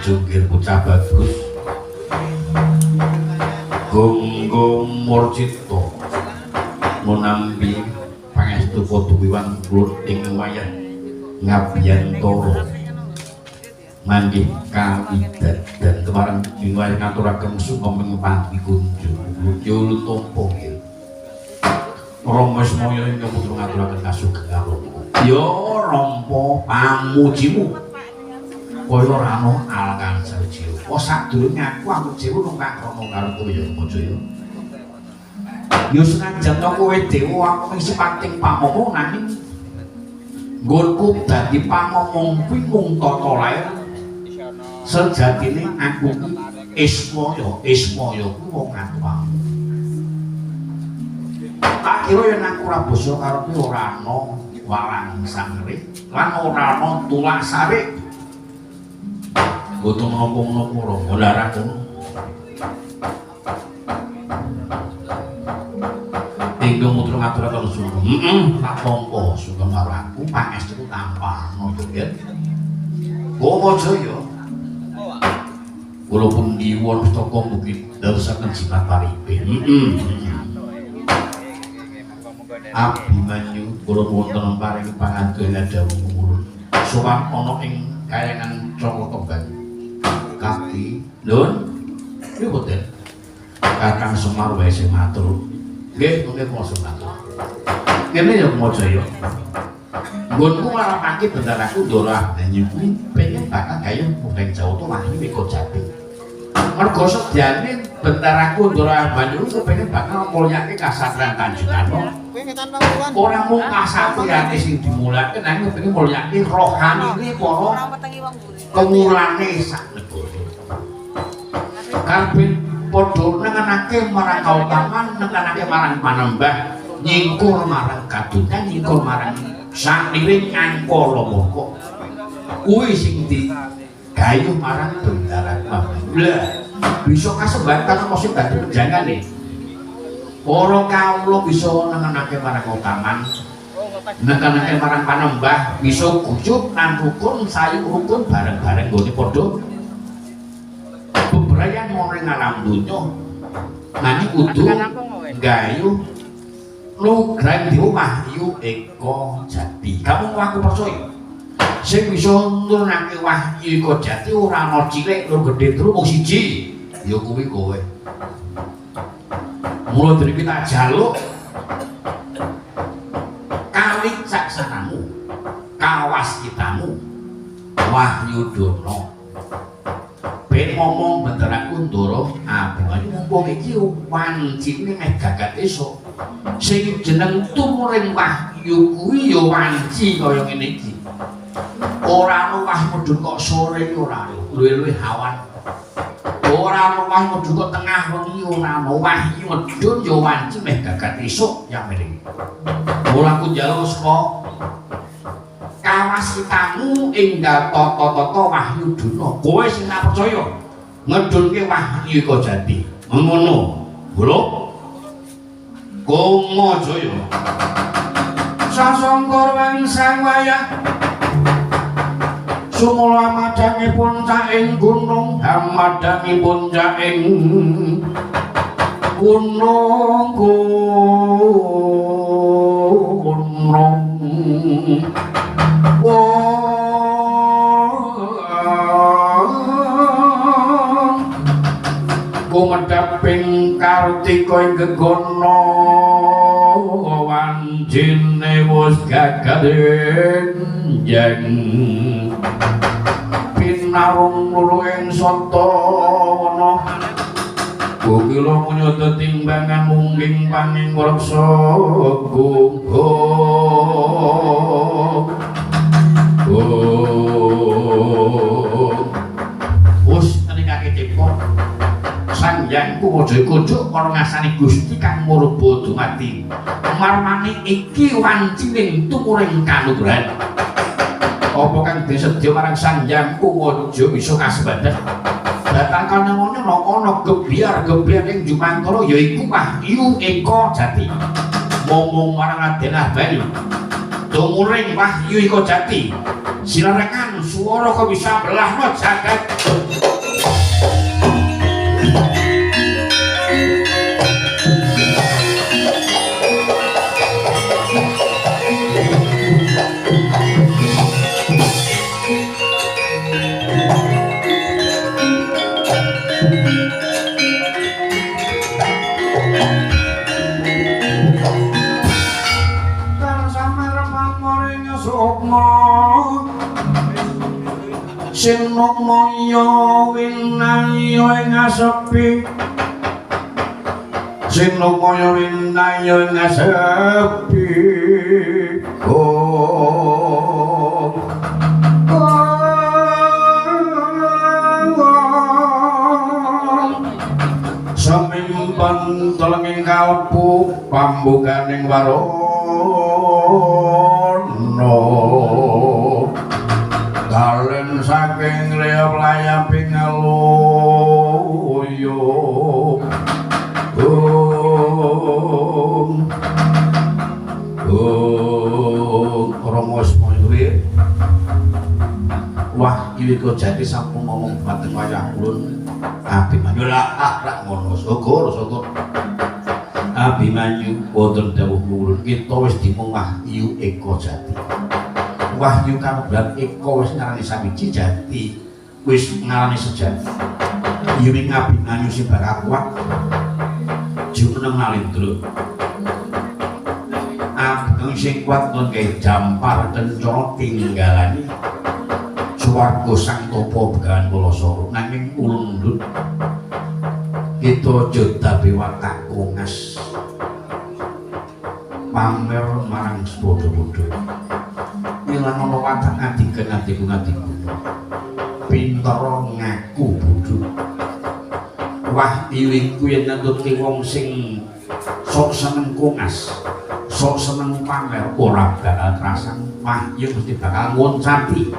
Jungkir bocah bagus Gonggo Murcito menampi pangestu poduwiwan kulur ing wayah ngabiyantara manggih kawidat dan kemarin diwari ngaturaken sumangga pati kunjung yul tompo Romo Semoyo ing putra ngaturaken kasugeng karo ya rompo pamujimu kaya ora ana alangan sajiwa. Oh sadurunge aku jiwa nang krono karo kowe ya Majaya. Ya senajan to kowe dewa aku mung sipating pamomong nanging nggonku dadi pamomong kuwi mung tata lair. Sejatine aku Ismaya kuwi wong apa. Tak kira yen aku ora basa karo kowe ora ana walang sangre lan ora ana tulak sare. Goto nopo-nopo romo larak tinggal muter ngaturakan sugeng tak pompo sugeng karo aku pangestu tampano ya Bomo Jaya walaupun diwon toko mungkin dadosaken jimat paripe Abimanyu kula wonten paring pangadohan dawuh mulun sowan ana ing kayangan Coko Kembang Kapi, Lun, ini boten. Kakang Semar wae sing matur. Nggih, mengke kula matur. Kene ya Majaya. Nggonku ngarepake bendaraku Ndara Banyu kuwi pengen bakal gayeng Mundeng Jawata wahyu Mega Jati. Mergo sedyane bendaraku Ndara Banyu kuwi pengen bakal mulyake kasatran Tanjungan. Ora mung kasatriyane sing dimulake nanging pengen mulyake rohanine para kengulane sak Karpin podo nengenake marang kautaman, nengenake marang panembah, nyingkur marang kadunya, nyingkur marang sakliring angkala moko. Kuwi sing digayuh marang bendara Lah, bisa kasembatan apa sing dadi penjangane. Para kawula bisa nengenake marang kautaman, nengenake marang panembah, bisa gujub lan rukun sayu rukun bareng-bareng nggone padha bebrayan wong ing alam donya nanging kudu gayuh lugrang wahyu Eka Jati. Kamu aku percaya sing bisa nurunake wahyu Eka Jati ora ana cilik lur gedhe turu mung siji ya kuwi kowe. Mula dari kita jaluk kawicaksanamu kawas kitamu wahyu dono ben ngomong benderaku Ndara Abimanyu mumpung iki wancine meh gagat esuk sing jeneng tumuring wahyu kuwi ya wanci kaya ngene iki ora ana wah medhun kok sore ora luwih-luwih awan ora ana wah medhun kok tengah wengi ora ana wahyu medhun ya wanci meh gagat esuk ya mrene Mula aku njaluk saka kawasitamu enggal tata-tata Wahyu Duna. Kowe sing tak percaya ngedunke Wahyu ika jati. Ngono. Mula Kumajaya. Sasongkor wangsang wayah sumula madangipun caing gunung hamadangipun caing gunung kumedhaping kartika ing gegono wanjine wis gagaden jeng pinarung luru ing satawana kukila munyata timbangan mungging panging reksa wis ningkake cipta Sang Hyang Kumajaya kunjuk karo ngasani Gusti kang muruba dumati marmane iki wancining tumuring kanugrahan apa kang disedya marang Sang Hyang Kumajaya bisa kasebadan datang kana ngono ana gebyar-gebyar ing Jumantara yaiku Wahyu Eka Jati momong marang Raden Ahbani tumuring Wahyu Eka Jati sinarengan swara kok bisa belahno jagat Sinuk moyo winayo ing asepi Sinuk moyo winayo ing asepi Samimpen telenging kalpu pambukaning warana Dalen saking liya layaping aluyo Rama Semaya Wahyu Eka Jati sampun ngomong dhateng wayah ulun Abimanyu lak ngono syukur Abimanyu wonten dawuh ulun kita wis dimung Wahyu Eka Jati Wahyu kanugrahan Eka wis ngarani sawiji jati wis ngarani sejati yuwing Abimanyu sing bakal kuat jumeneng Nalendra Ageng sing kuat lan gawe jampar kencana tinggalane swarga sang tapa begawan Balasara nanging ulun ndut kita aja dabe watak kongas pamer marang padha-padha ilang ana watak ngadiken adiku pinter ngaku bodho Wahyu iku yen nututke wong sing sok seneng kongas sok seneng pamer ora bakal rasang Wahyu mesti bakal ngoncati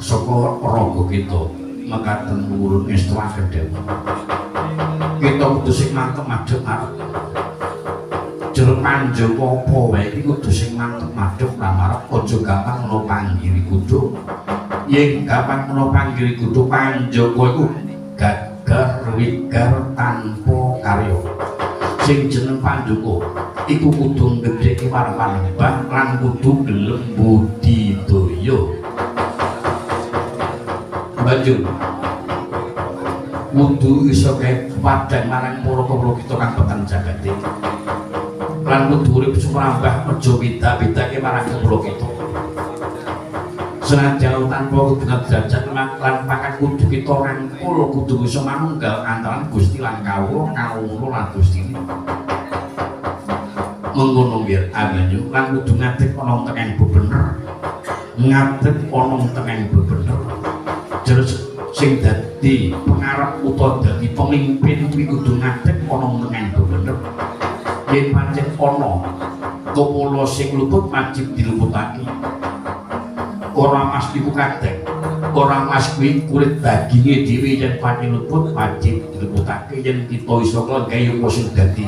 saka raga kita mekaten urun estuaken dewe kita kudu sing mantep madhep arep jero panjang apa wae iki kudu sing mantep madhep lamarep aja gampang ngono panggiri kudu yen gampang ngono panggiri kudu panjang iku gagah wigar tanpa karya sing jeneng Pandhuka iku kudu gedheke warpan mbah lan kudu gelem budidaya banjur kudu iso padhang marang para kita kang beten jagate lan kudu urip sumrambah aja beda-bedake marang kula kita senajan tanpa kebenar derajat lan pakat kudu kita rangkul kudu iso manunggal antaraning Gusti lan kawula lan Gusti mengkono nggih Abimanyu lan kudu ngadeg ana teng bener ngadeg ana teng bener terus sing dadi pengarep utawa dadi pemimpin kuwi kudu ngadeg ana teng bener yen pancen ana kepala sing luput wajib diluputake. Ora mas iku kadek. Ora mas kuwi kulit daginge dhewe yen pati luput wajib diluputake yen kita iso kaya sing dadi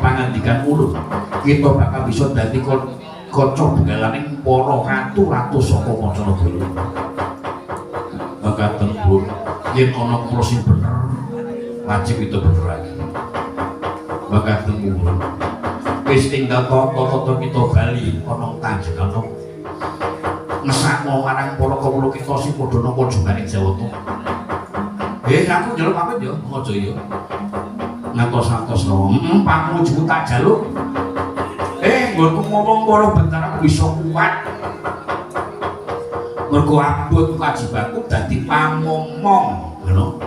pangandikan ulun. Kita bakal bisa dadi kaca bengalaning para ratu-ratu saka Mancanegara. Makaten pun yen ana kula sing bener wajib itu bener lagi. Makaten pun wis tinggal tata-tata kita bali ana tanjengan ngesakno marang para kawula kita sing padha nampa jumlahe Jawata. Aku njaluk pamit ya, aja ya. Ngantos-antos pamuju tak jaluk. Nggonku ngomong para bentara bisa kuat. Mergo abot kewajibanku dadi pamomong, ngono.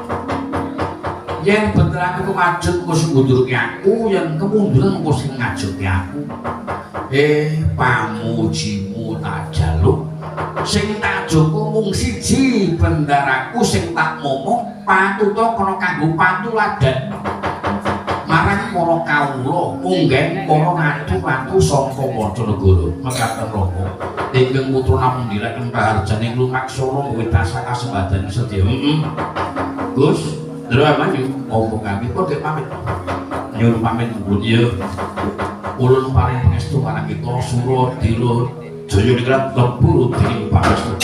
Yen bentara aku maju engko sing ngundurke aku, yen kemunduran engko sing ngajokke aku. Pamujimu tak jaluk. Sing tak joko mung siji bendaraku sing tak momong patuta kana kanggo patuladan marang para kawula munggen para ratu-ratu saka Mancanegara. Mekaten roko ingkang putra namung direken paharjane lumaksana kowe dasar kasembadan sedya. Gus Ndra maju ngomong kami kok pamit nyuwun pamit nuwun ya ulun paring pangestu marang kita Sura Dila Jaya dikrat lemburu dening pangestu.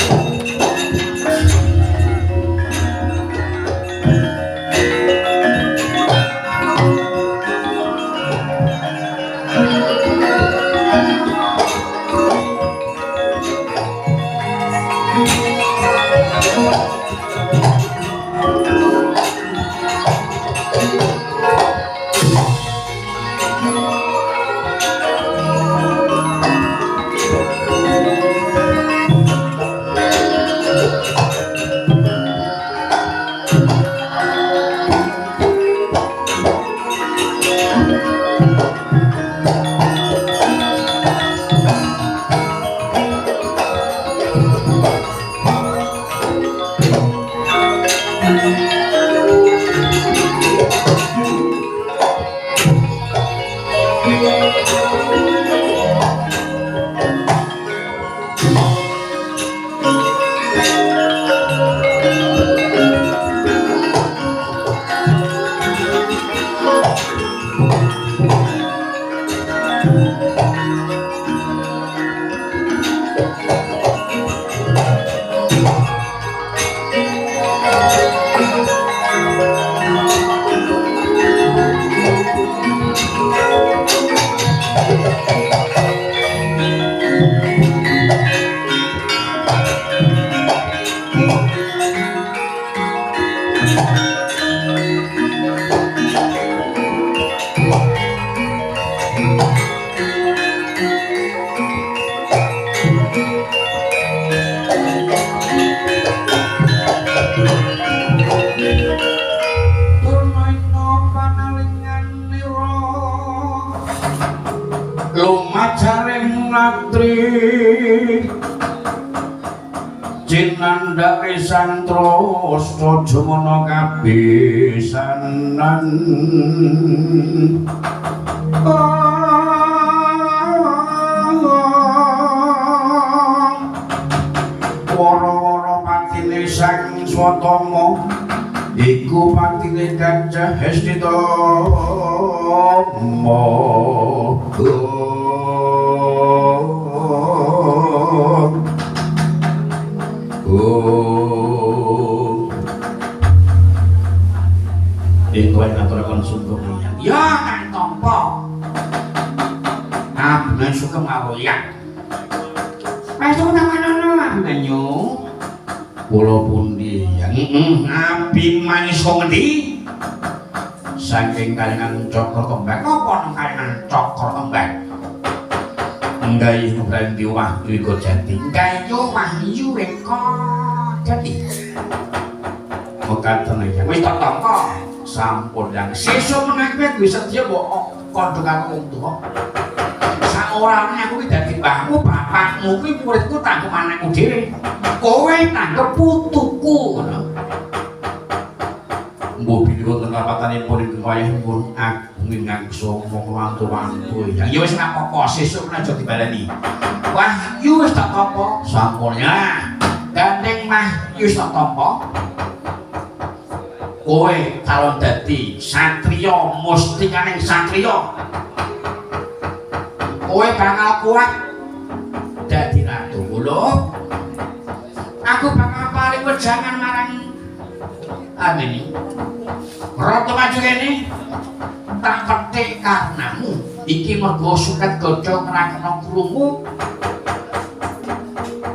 Jinandake santro saja mono kabesanan wara-wara patine sang swatama iku patine Kancah Hestita Ingkang ngaturaken sungkem ya Kang Tampa. Abnen sugeng awoyan. Wis temen-temen menyu. Kula pundi ya? Abi manis kok ngendi? Saking kalengan cokor kembang. Apa nang kalengan cokor kembang? Nggih Randy Wahyu iko jati. Gayo Wahyu iko jati. Mekaten ya. Wis tak tampa. Sampun yang sesuk meneh wis sedya mbok kandha karo wong tuwa. Saorane aku iki dadi mbahmu, bapakmu kuwi muridku tanggep anakku dhewe. Kowe tanggep putuku ngono. Mbok bilih wonten rapatanipun ing wayah pun aku ngingso wong wantu-wantu. Ya wis ora apa-apa, sesuk aja dibaleni. Wah, yu wis tak tampa sampurnya. Gandeng mah yu wis tak tampa. Kowe kalau dadi satriya mustikaning satriya. Kowe bakal kuat dadi ratu kula. Aku bakal paling wejangan marang amene. Ratu maju kene tak petik karnamu. Iki mergo suket godhong ora kena krungu.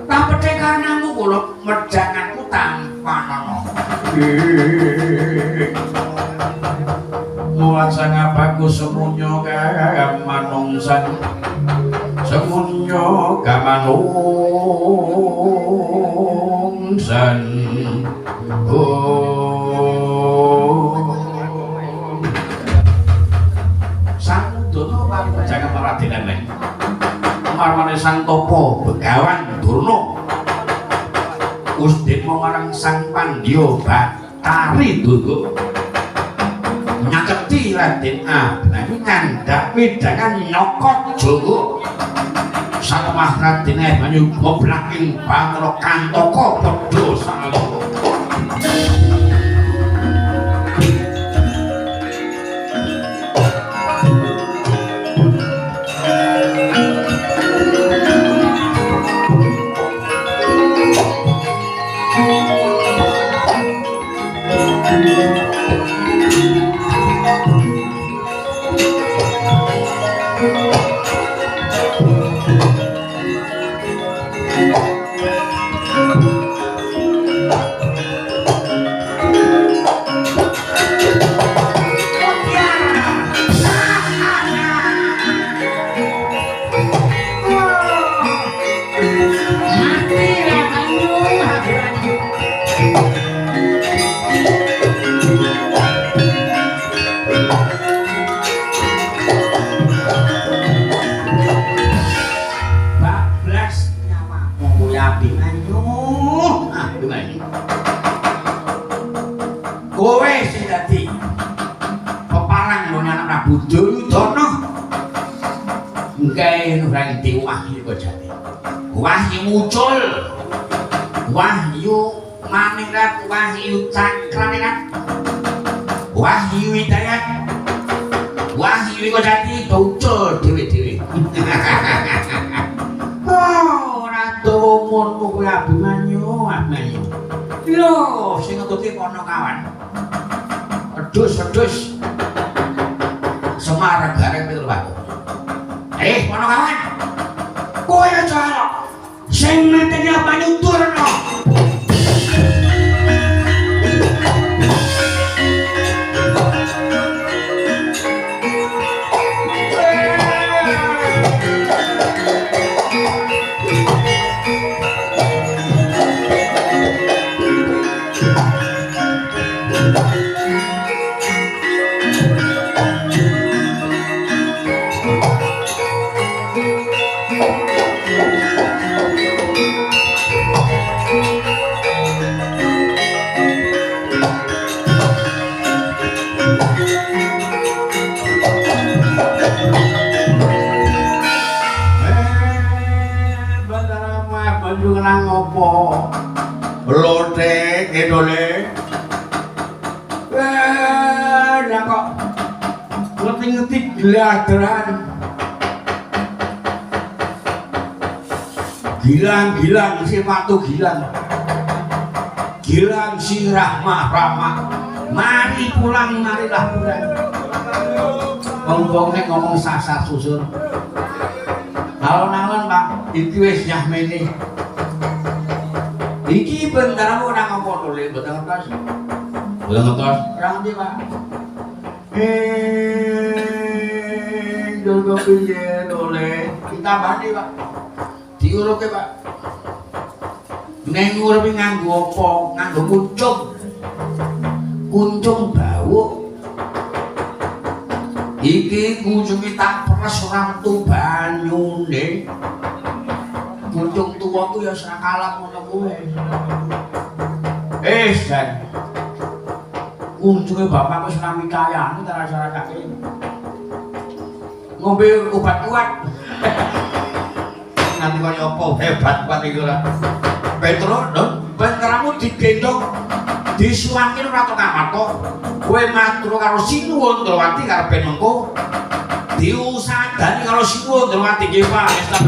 Tak petik karnamu kula wejanganku tanpa nono. Muasang bagus semunyo kamanungsan semunyo kamanungsan sang dono paling jangan meradenan marwane sang topo begawan durno Ustin marang sang Pandya Batari Durga nyaketi Raden Abnani ngandhak wedangan nyokot Jawa satemah Raden Abnani ngoblak ing Patra Kantaka padha salaya Wahyu muncul Wahyu maningrat Wahyu cakraningrat Wahyu hidayat Wahyu Kodati muncul dewe-dewe oh Ratu umurmu kuwi Abimanyu lho sing ngetuti kono kawan edus Semar gareng pitul batu kono kawan kowe aja sing mateni apa nyuturno Lote kedole lah kok ngetik-ngetik geladaran gilang si Patu gilang si Rama mari pulang marilah pulang ngomong ngomong sasar susun alon-alon Pak iki wis nyahmene iki bendaramu nang apa tole mboten ngertos. Mboten ngertos. Ora ngerti, Pak. Jogo piye tole? Ditambani, Pak. Diuruke, Pak. Neng urupi nganggo apa? Nganggo kuncung. Kuncung bau. Iki kuncunge tak peres ora metu banyune. Kuncung tuwa ku ya ora kalap ngono kuwi. Dan kuncunge bapakku wis nami kayane ta rasane. ngombe obat kuat. Nanti kaya apa hebat kuat iki ora. Petro, ben keramu digendong disuwangi ora tok kamarto. Kowe matur karo Sinuwun Ndrawati karepe mengko diusadani karo Sinuwun Ndrawati nggih Pak, wis tak